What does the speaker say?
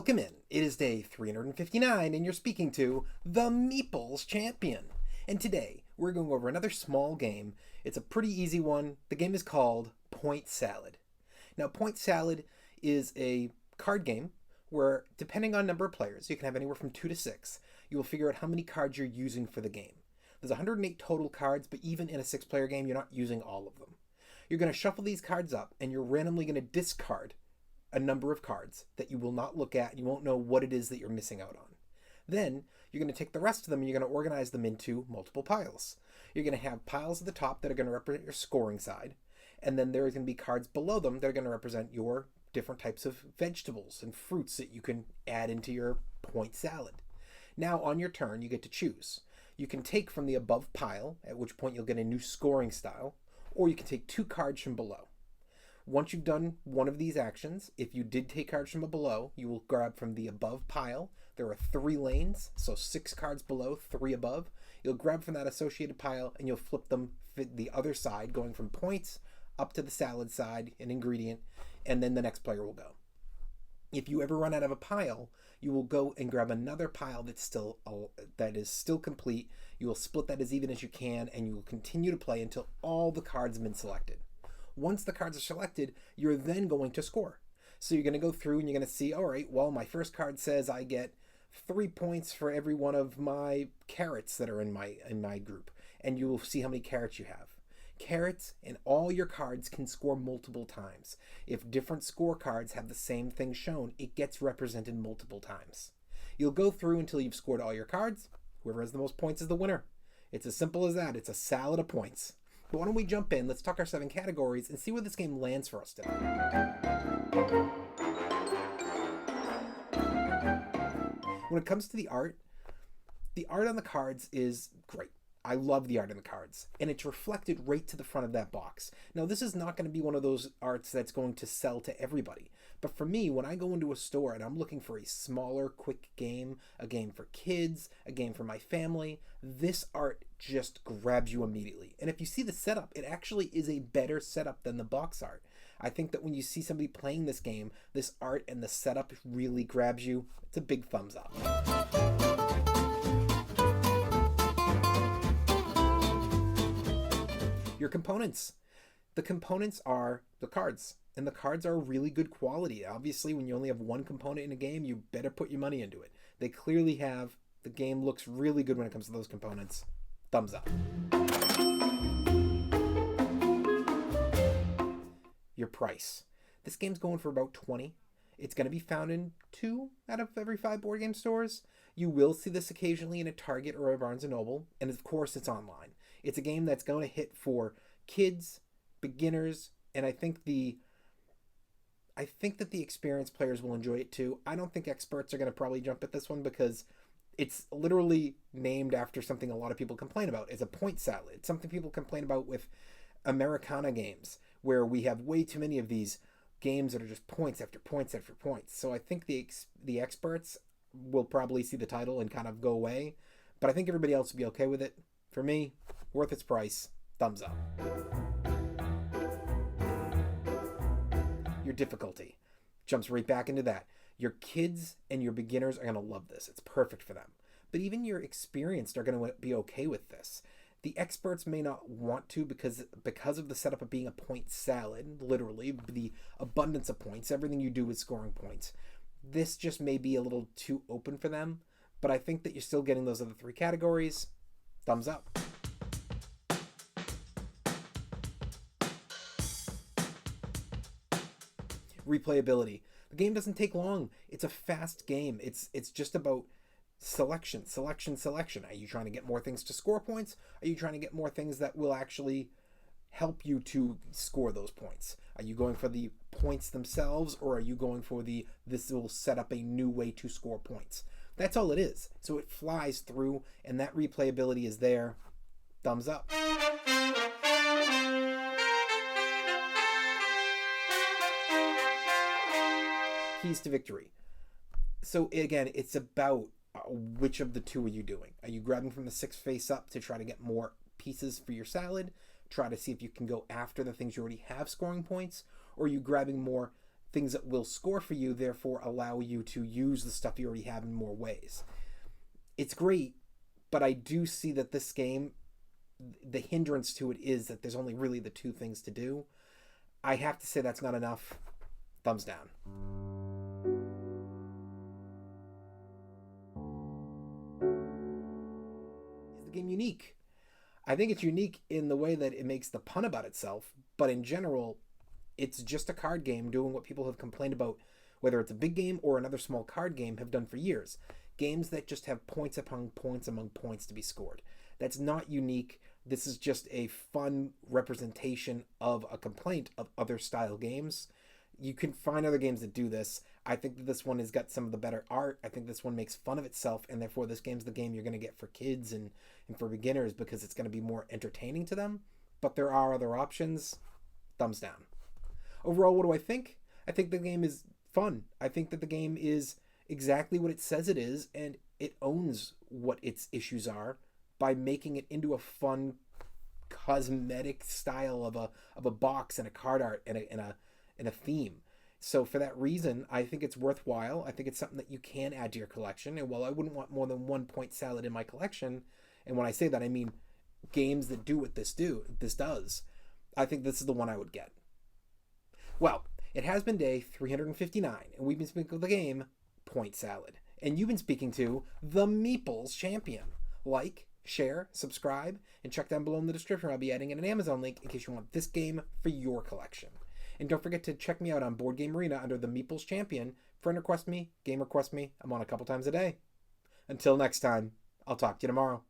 Welcome in. It is day 359 and you're speaking to the Meeple's champion. And today we're going over another small game. It's a pretty easy one. The game is called Point Salad. Now, Point Salad is a card game where, depending on number of players, you can have anywhere from 2 to 6. You will figure out how many cards you're using for the game. There's 108 total cards, but even in a 6-player game, you're not using all of them. You're going to shuffle these cards up and you're randomly going to discard a number of cards that you will not look at and you won't know what it is that you're missing out on. Then you're going to take the rest of them and you're going to organize them into multiple piles. You're going to have piles at the top that are going to represent your scoring side, and then there are going to be cards below them that are going to represent your different types of vegetables and fruits that you can add into your point salad. Now on your turn you get to choose. You can take from the above pile, at which point you'll get a new scoring style, or you can take 2 cards from below. Once you've done one of these actions, if you did take cards from below, you will grab from the above pile. There are 3 lanes, so 6 cards below, 3 above. You'll grab from that associated pile and you'll flip them the other side, going from points up to the salad side, an ingredient, and then the next player will go. If you ever run out of a pile, you will go and grab another pile that is still complete. You will split that as even as you can, and you will continue to play until all the cards have been selected. Once the cards are selected, you're then going to score. So you're going to go through and you're going to see, all right, well, my first card says I get 3 points for every one of my carrots that are in my group. And you will see how many carrots you have. Carrots and all your cards can score multiple times. If different scorecards have the same thing shown, it gets represented multiple times. You'll go through until you've scored all your cards. Whoever has the most points is the winner. It's as simple as that. It's a salad of points. But why don't we jump in, let's talk our 7 categories and see where this game lands for us today. When it comes to the art on the cards is great. I love the art on the cards, and it's reflected right to the front of that box. Now, this is not going to be one of those arts that's going to sell to everybody. But for me, when I go into a store and I'm looking for a smaller, quick game, a game for kids, a game for my family, this art just grabs you immediately. And if you see the setup, it actually is a better setup than the box art. I think that when you see somebody playing this game, this art and the setup really grabs you. It's a big thumbs up. Your components. The components are the cards, and the cards are really good quality. Obviously, when you only have one component in a game, you better put your money into it. They clearly have. The game looks really good when it comes to those components. Thumbs up. Your price. This game's going for about $20. It's going to be found in 2 out of every 5 board game stores. You will see this occasionally in a Target or a Barnes & Noble, and of course it's online. It's a game that's going to hit for kids, beginners, and I think that the experienced players will enjoy it too. I don't think experts are going to probably jump at this one because it's literally named after something a lot of people complain about. It's a point salad. It's something people complain about with Americana games, where we have way too many of these games that are just points after points after points. So I think the experts will probably see the title and kind of go away, but I think everybody else will be okay with it. For me, worth its price. Thumbs up. Your difficulty jumps right back into that. Your kids and your beginners are going to love this. It's perfect for them. But even your experienced are going to be okay with this. The experts may not want to because of the setup of being a point salad, literally, the abundance of points, everything you do is scoring points. This just may be a little too open for them, but I think that you're still getting those other 3 categories. Thumbs up. Replayability. The game doesn't take long. It's a fast game. It's just about selection. Are you trying to get more things to score points? Are you trying to get more things that will actually help you to score those points? Are you going for the points themselves, or are you going for this will set up a new way to score points? That's all it is. So it flies through, and that replayability is there. Thumbs up. Keys to victory. So again, it's about which of the 2 are you doing? Are you grabbing from the 6 face up to try to get more pieces for your salad? Try to see if you can go after the things you already have scoring points? Or are you grabbing more things that will score for you, therefore allow you to use the stuff you already have in more ways. It's great, but I do see that this game, the hindrance to it is that there's only really the two things to do. I have to say that's not enough. Thumbs down. Is the game unique? I think it's unique in the way that it makes the pun about itself, but in general, it's just a card game doing what people have complained about, whether it's a big game or another small card game, have done for years. Games that just have points upon points among points to be scored. That's not unique. This is just a fun representation of a complaint of other style games. You can find other games that do this. I think that this one has got some of the better art. I think this one makes fun of itself, and therefore this game's the game you're going to get for kids and for beginners because it's going to be more entertaining to them. But there are other options. Thumbs down. Overall, what do I think? I think the game is fun. I think that the game is exactly what it says it is, and it owns what its issues are by making it into a fun cosmetic style of a box and a card art and a theme. So for that reason, I think it's worthwhile. I think it's something that you can add to your collection. And while I wouldn't want more than 1 point salad in my collection, and when I say that I mean games that do what this does, I think this is the one I would get. Well, it has been day 359, and we've been speaking of the game Point Salad. And you've been speaking to the Meeple's champion. Like, share, subscribe, and check down below in the description. I'll be adding in an Amazon link in case you want this game for your collection. And don't forget to check me out on Board Game Arena under the Meeple's champion. Friend request me, game request me. I'm on a couple times a day. Until next time, I'll talk to you tomorrow.